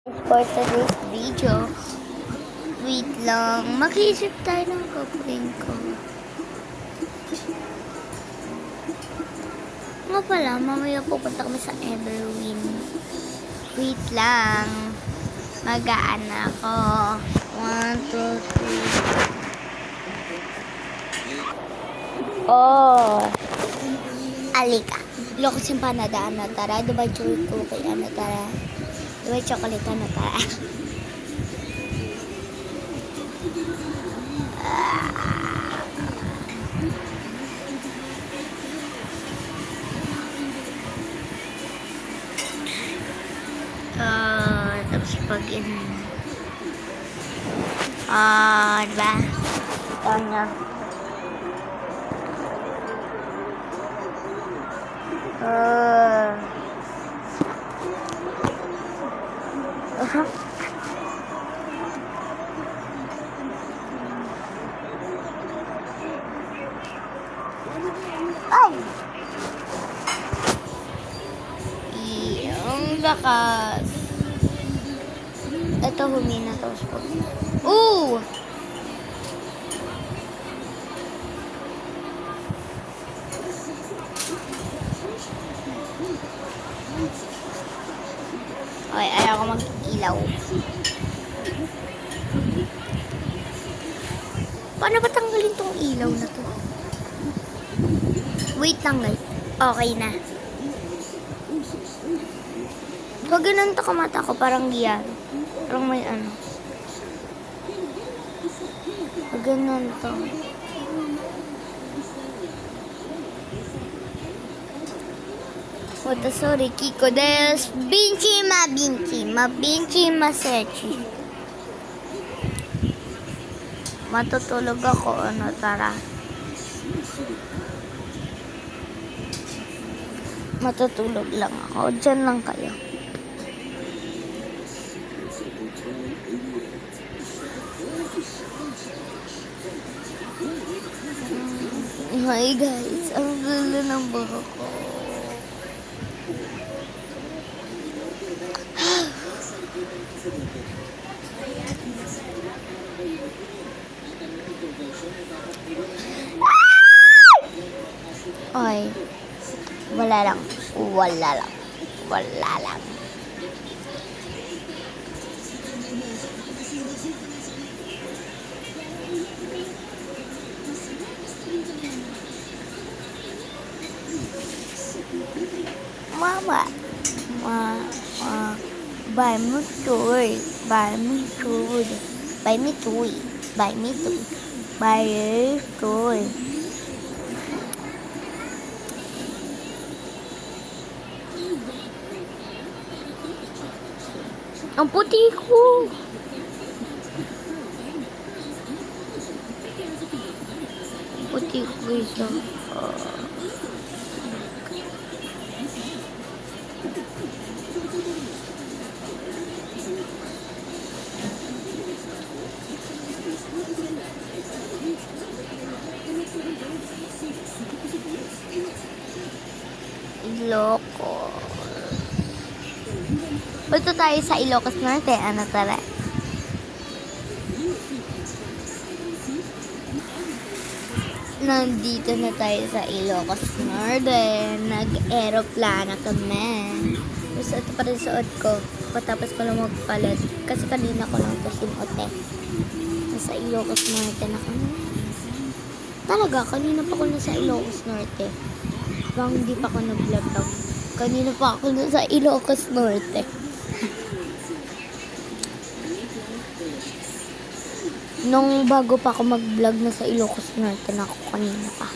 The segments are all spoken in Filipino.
For today's video, wait lang, mag-iisip tayo ng gagawin ko. Nga pala, mamaya pupunta kami sa Everwin. Wait lang, magaan ako. 1, 2, 3. Oh, alika. Lokos yung panadaan na tara. Diba joy ko kay ano tara? Diba chocolate na tara? Tapos pag diba? Tanya. Ay! Yung lakas. Ito humina tapos po. Ooh! Okay, ayaw ko mag-ilaw. Paano ba tanggalin tong ilaw na to? Wait lang guys. Okay na. Pag ganun to kamata ko, parang giyan. Parang may ano. Pag ganun to. Wata sorry, Kiko des. Mabinchi masechi. Matutulog ako, ano, tara. Matutulog lang ako. Diyan lang kayo. Hi guys, ang ganda ng buhok ko. Ay, wala lang. Mama, buy me toy. Ang puti ko. Puti ko isa. Ilocos. Punta tayo sa Ilocos Norte. Ano tara? Nandito na tayo sa Ilocos Norte. Nag-aeroplano kami. Tapos ito pa rin suot ko. Patapos ko lang magpalit. Kasi kanina ko lang ito sinuot eh. Nasa Ilocos Norte na kami. Talaga, kanina pa ako nasa Ilocos Norte. Bang hindi pa ako nag-vlog. Kanina pa ako nasa Ilocos Norte. Nung bago pa ako mag-vlog na sa Ilocos Norte na ako kanina pa.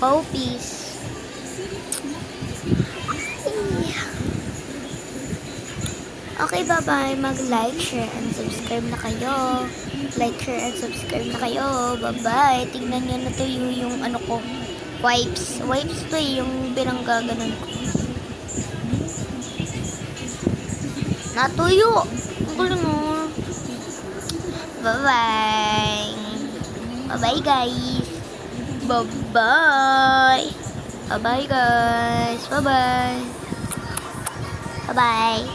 Oh, peace. Okay, bye-bye. Mag-like, share, and subscribe na kayo. Like, share, and subscribe na kayo. Bye-bye. Tingnan nyo na to yung ano ko. Wipes. Wipes to yung pinanggaganon ko. Natuyo. Ang gulo mo. Bye-bye. Bye-bye, guys. Bye-bye. Bye-bye guys. Bye-bye. Bye-bye.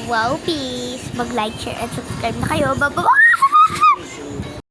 Wow, peace. Mag-like, share, and subscribe na kayo. Bye-bye.